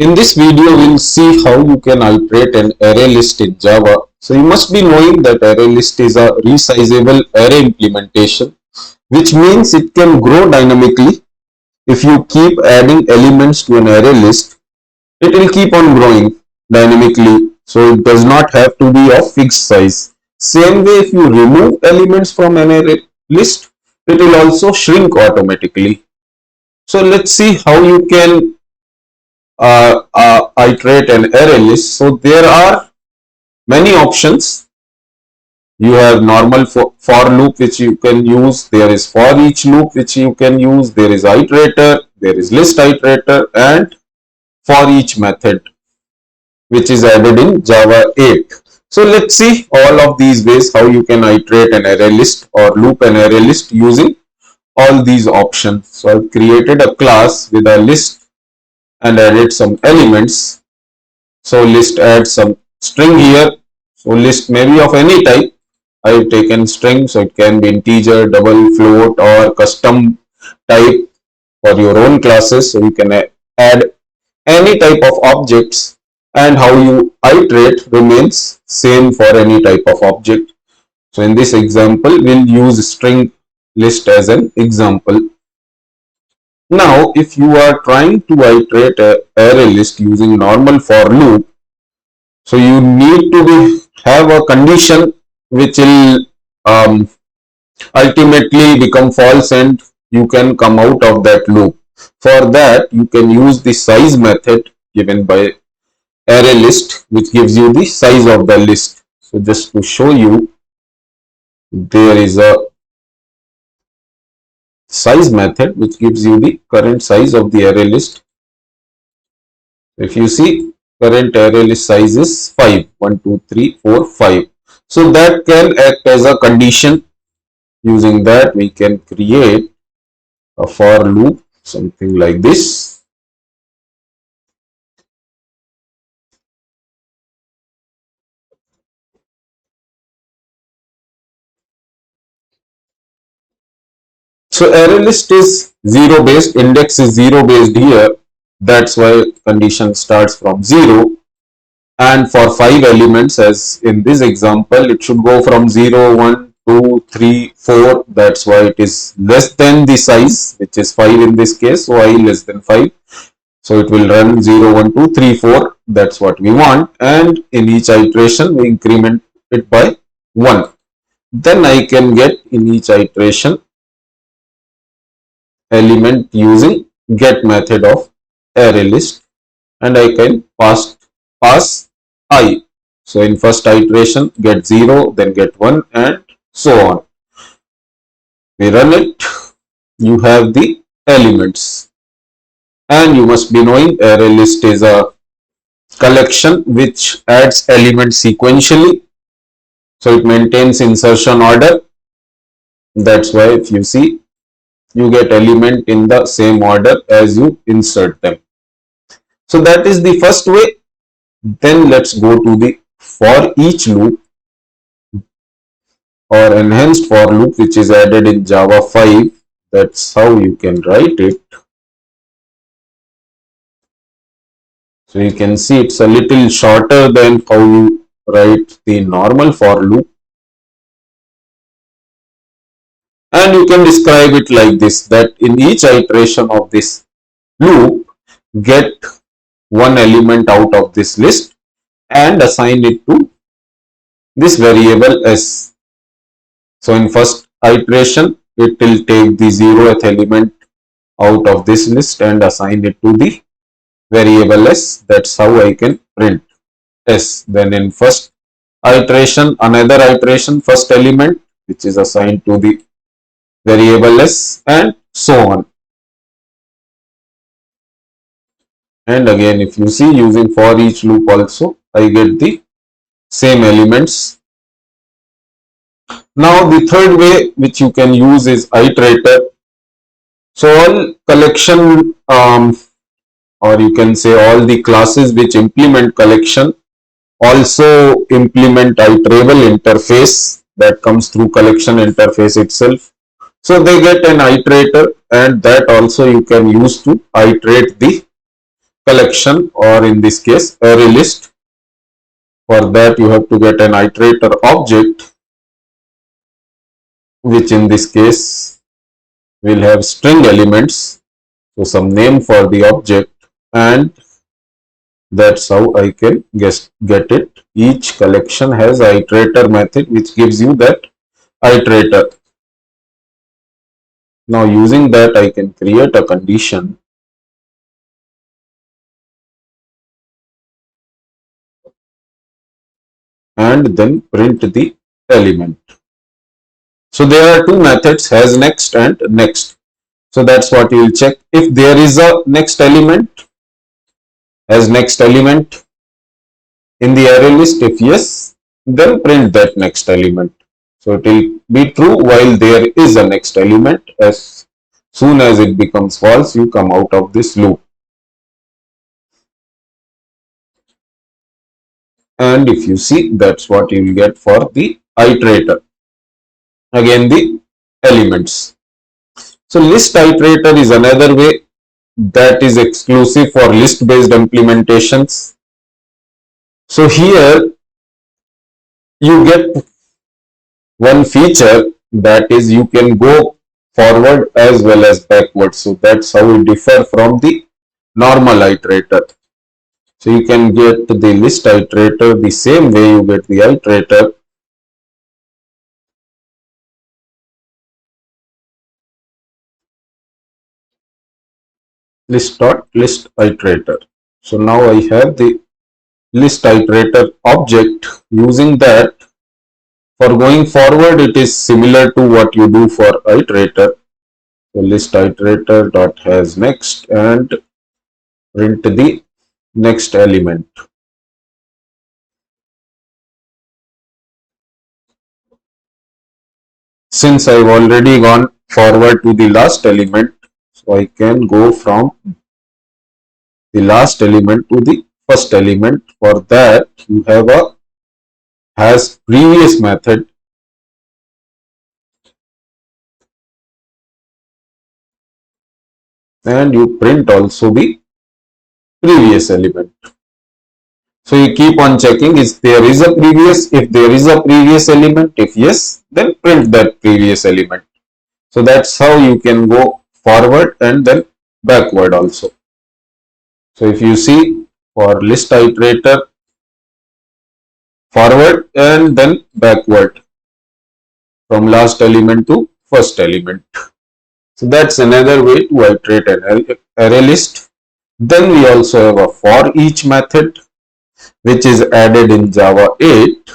In this video, we'll see how you can iterate an array list in Java. So you must be knowing that array list is a resizable array implementation, which means it can grow dynamically. If you keep adding elements to an array list, it will keep on growing dynamically. So it does not have to be of fixed size. Same way, if you remove elements from an array list, it will also shrink automatically. So let's see how you can iterate an array list. So there are many options. You have normal for loop which you can use. There is forEach loop which you can use. There is Iterator. There is ListIterator and forEach method which is added in Java 8. So let's see all of these ways how you can iterate an array list or loop an array list using all these options. So I've created a class with a list and added some elements. So list adds some string here. So list may be of any type. I have taken string, so it can be integer, double, float, or custom type for your own classes. So you can add any type of objects, and how you iterate remains same for any type of object. So in this example, we'll use string list as an example. Now, if you are trying to iterate an array list using normal for loop, so you need to have a condition which will ultimately become false and you can come out of that loop. For that, you can use the size method given by array list, which gives you the size of the list. So just to show you, there is a size method which gives you the current size of the array list. If you see, current array list size is 5. 1, 2, 3, 4, 5. So that can act as a condition. Using that, we can create a for loop, something like this. So array list is 0 based, index is 0 based here. That's why condition starts from 0. And for 5 elements, as in this example, it should go from 0, 1, 2, 3, 4. That's why it is less than the size, which is 5 in this case. So I less than 5. So it will run 0, 1, 2, 3, 4. That's what we want. And in each iteration, we increment it by 1. Then I can get in each iteration element using get method of array list, and I can pass I. So in first iteration, get 0, then get 1, and so on. We run it. You have the elements, and you must be knowing array list is a collection which adds elements sequentially. So it maintains insertion order. That's why if you see, you get element in the same order as you insert them. So that is the first way. Then let's go to the for each loop or enhanced for loop, which is added in Java 5. That's how you can write it. So you can see it's a little shorter than how you write the normal for loop. And you can describe it like this, that in each iteration of this loop, get one element out of this list and assign it to this variable s. So in first iteration, it will take the 0th element out of this list and assign it to the variable s. That's how I can print s. Then in first iteration, another iteration, first element, which is assigned to the variable s, and so on. And again, if you see, using for each loop also, I get the same elements. Now the third way which you can use is Iterator. So all collection or you can say all the classes which implement collection also implement iterable interface that comes through collection interface itself. So they get an iterator, and that also you can use to iterate the collection, or in this case array list. For that you have to get an iterator object, which in this case will have string elements, so some name for the object, and that's how I can get it. Each collection has an iterator method which gives you that iterator. Now using that I can create a condition and then print the element. So there are two methods, has next and next. So that's what you will check. If there is a next element, as next element in the array list, if yes, then print that next element. So it will be true while there is a next element. As soon as it becomes false, you come out of this loop. And if you see, that's what you will get for the iterator. Again, the elements. So list iterator is another way that is exclusive for list based implementations. So here you get one feature, that is you can go forward as well as backward. So that's how we differ from the normal iterator. So you can get the list iterator the same way you get the iterator. List iterator. So now I have the list iterator object. Using that, for going forward, it is similar to what you do for iterator. So list iterator dot has next and print the next element. Since I've already gone forward to the last element, so I can go from the last element to the first element. For that, you have a has previous method, and you print also the previous element. So you keep on checking if there is a previous element. If yes, then print that previous element. So that's how you can go forward and then backward also. So if you see, for list iterator, forward and then backward from last element to first element. So that's another way to iterate an array list. Then we also have a forEach method, which is added in Java 8.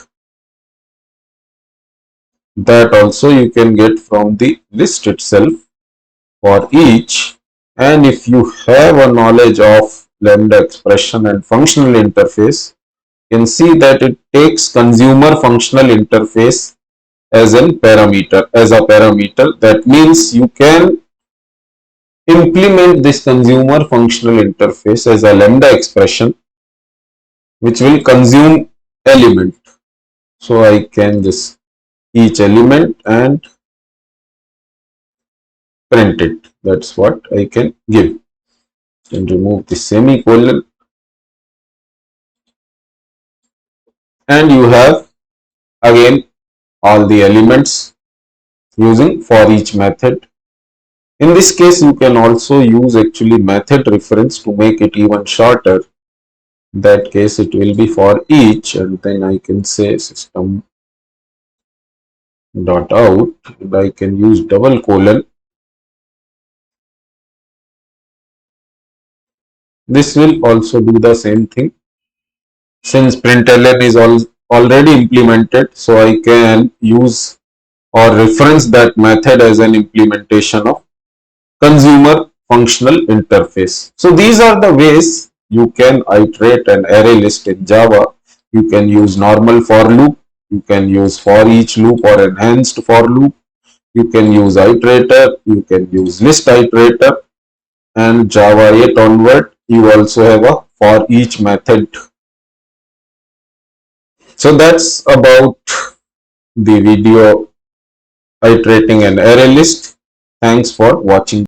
That also you can get from the list itself, forEach. And if you have a knowledge of lambda expression and functional interface, you can see that it takes consumer functional interface as a parameter. That means you can implement this consumer functional interface as a lambda expression which will consume element. So I can just each element and print it. That's what I can give. And remove the semicolon, and you have again all the elements using forEach method. In this case, you can also use actually method reference to make it even shorter. In that case, it will be forEach, and then I can say system dot out, and I can use double colon. This will also do the same thing. Since println is already implemented, so I can use or reference that method as an implementation of consumer functional interface. So these are the ways you can iterate an array list in Java. You can use normal for loop, you can use for each loop or enhanced for loop, you can use iterator, you can use list iterator, and Java 8 onward you also have a for each method. So that's about the video iterating an array list. Thanks for watching.